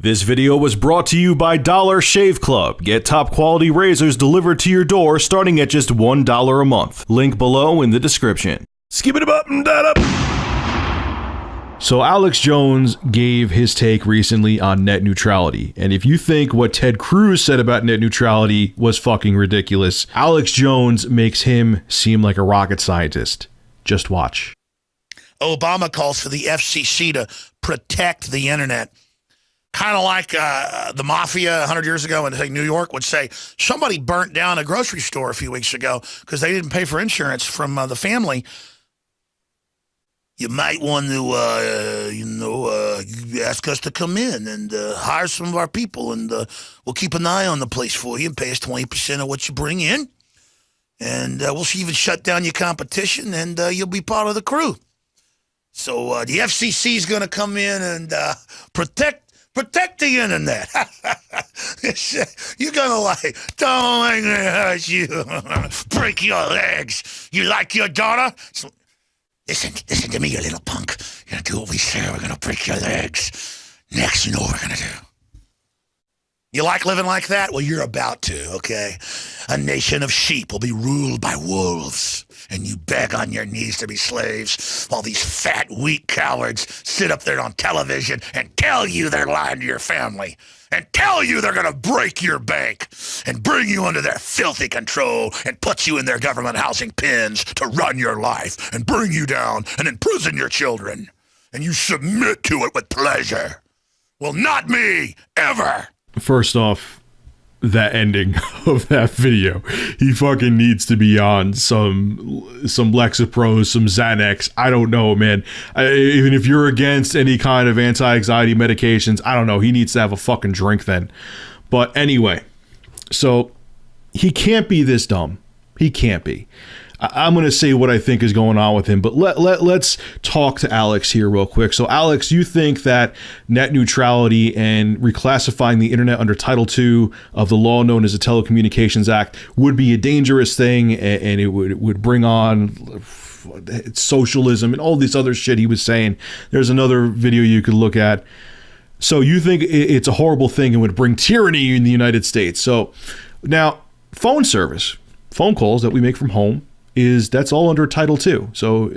This video was brought to you by Dollar Shave Club. Get top quality razors delivered to your door starting at just $1 a month. Link below in the description. Skip it up and that up. So Alex Jones gave his take recently on net neutrality. And if you think what Ted Cruz said about net neutrality was fucking ridiculous, Alex Jones makes him seem like a rocket scientist. Just watch. Obama calls for the FCC to protect the internet. Kind of like the mafia 100 years ago in New York would say, somebody burnt down a grocery store a few weeks ago because they didn't pay for insurance from the family. You might want to, ask us to come in and hire some of our people, and we'll keep an eye on the place for you and pay us 20% of what you bring in. And we'll even shut down your competition, and you'll be part of the crew. So the FCC is going to come in and protect the internet. You're going to don't make me hurt you. Break your legs. You like your daughter? So, listen to me, you little punk. You're going to do what we say. We're going to break your legs. Next, you know what we're going to do. You like living like that? Well, you're about to, okay? A nation of sheep will be ruled by wolves, and you beg on your knees to be slaves while these fat, weak cowards sit up there on television and tell you they're lying to your family and tell you they're going to break your bank and bring you under their filthy control and put you in their government housing pens to run your life and bring you down and imprison your children. And you submit to it with pleasure. Well, not me, ever. First off, that ending of that video, he fucking needs to be on some Lexapro, some Xanax. I don't know, man. Even if you're against any kind of anti-anxiety medications, I don't know. He needs to have a fucking drink then. But anyway, so he can't be this dumb. He can't be. I'm going to say what I think is going on with him, but let's talk to Alex here real quick. So, Alex, you think that net neutrality and reclassifying the internet under Title II of the law known as the Telecommunications Act would be a dangerous thing, and it would bring on socialism and all this other shit he was saying. There's another video you could look at. So you think it's a horrible thing and would bring tyranny in the United States. So now, phone service, phone calls that we make from home, that's all under Title II. So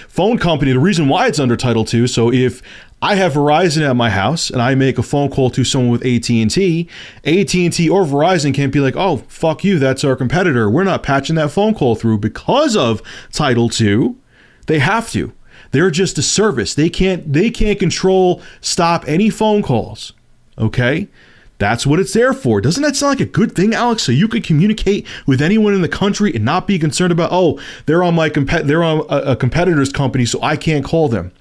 phone company, the reason why it's under Title II, so if I have Verizon at my house and I make a phone call to someone with AT&T or Verizon can't be like, oh, fuck you, that's our competitor. We're not patching that phone call through because of Title II. They have to. They're just a service. They can't stop any phone calls. Okay? That's what it's there for. Doesn't that sound like a good thing, Alex? So you could communicate with anyone in the country and not be concerned about, oh, they're on a competitor's company, so I can't call them.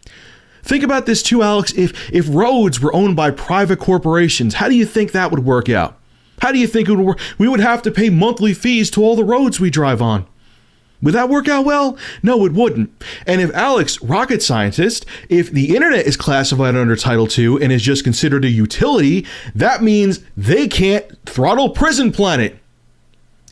Think about this too, Alex. If roads were owned by private corporations, how do you think that would work out? How do you think it would work? We would have to pay monthly fees to all the roads we drive on. Would that work out well? No, it wouldn't. And if Alex, rocket scientist, if the internet is classified under Title II and is just considered a utility, that means they can't throttle Prison Planet.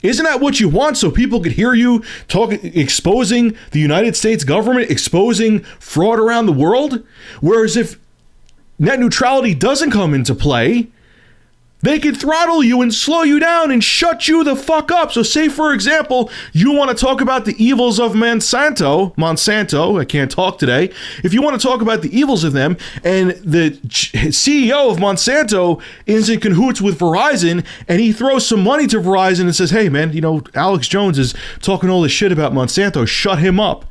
Isn't that what you want? So people could hear you talking, exposing the United States government, exposing fraud around the world? Whereas if net neutrality doesn't come into play, they could throttle you and slow you down and shut you the fuck up. So say, for example, you want to talk about the evils of Monsanto, I can't talk today. If you want to talk about the evils of them and the CEO of Monsanto is in cahoots with Verizon and he throws some money to Verizon and says, hey man, Alex Jones is talking all this shit about Monsanto, shut him up.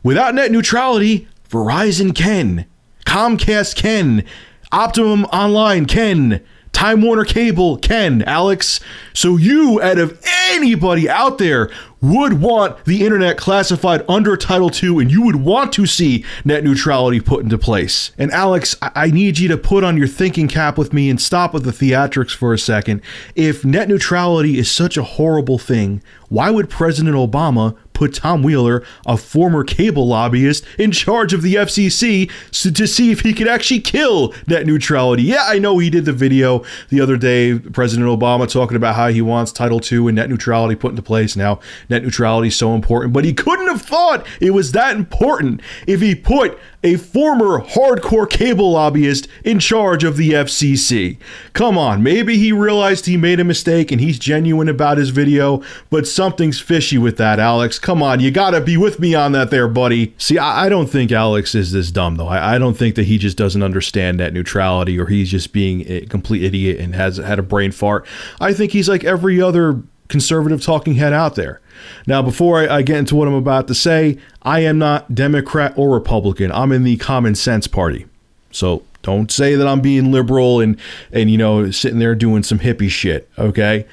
Without net neutrality, Verizon can, Comcast can, Optimum Online can, Time Warner Cable can, Alex. So you, out of anybody out there, would want the internet classified under Title II, and you would want to see net neutrality put into place. And Alex, I need you to put on your thinking cap with me and stop with the theatrics for a second. If net neutrality is such a horrible thing, why would President Obama put Tom Wheeler, a former cable lobbyist, in charge of the FCC to see if he could actually kill net neutrality? Yeah, I know he did the video the other day, President Obama talking about how he wants Title II and net neutrality put into place. Now, net neutrality is so important, but he couldn't have thought it was that important if he put a former hardcore cable lobbyist in charge of the FCC. Come on, maybe he realized he made a mistake and he's genuine about his video, but something's fishy with that, Alex. Come on, you gotta be with me on that there, buddy. See, I don't think Alex is this dumb, though. I don't think that he just doesn't understand net neutrality, or he's just being a complete idiot and has had a brain fart. I think he's like every other conservative talking head out there. Now, before I get into what I'm about to say, I am not Democrat or Republican. I'm in the common sense party. So don't say that I'm being liberal and you know, sitting there doing some hippie shit, okay?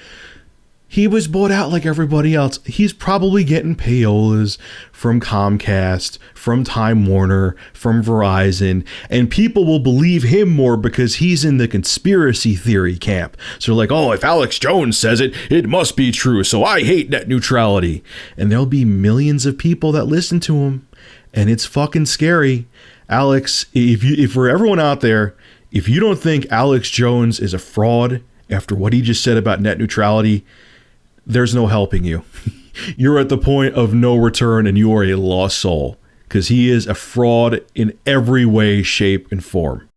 He was bought out like everybody else. He's probably getting payolas from Comcast, from Time Warner, from Verizon, and people will believe him more because he's in the conspiracy theory camp. So they're like, oh, if Alex Jones says it, it must be true, so I hate net neutrality. And there'll be millions of people that listen to him, and it's fucking scary. Alex, if for everyone out there, if you don't think Alex Jones is a fraud after what he just said about net neutrality, there's no helping you. You're at the point of no return and you are a lost soul, because he is a fraud in every way, shape, and form.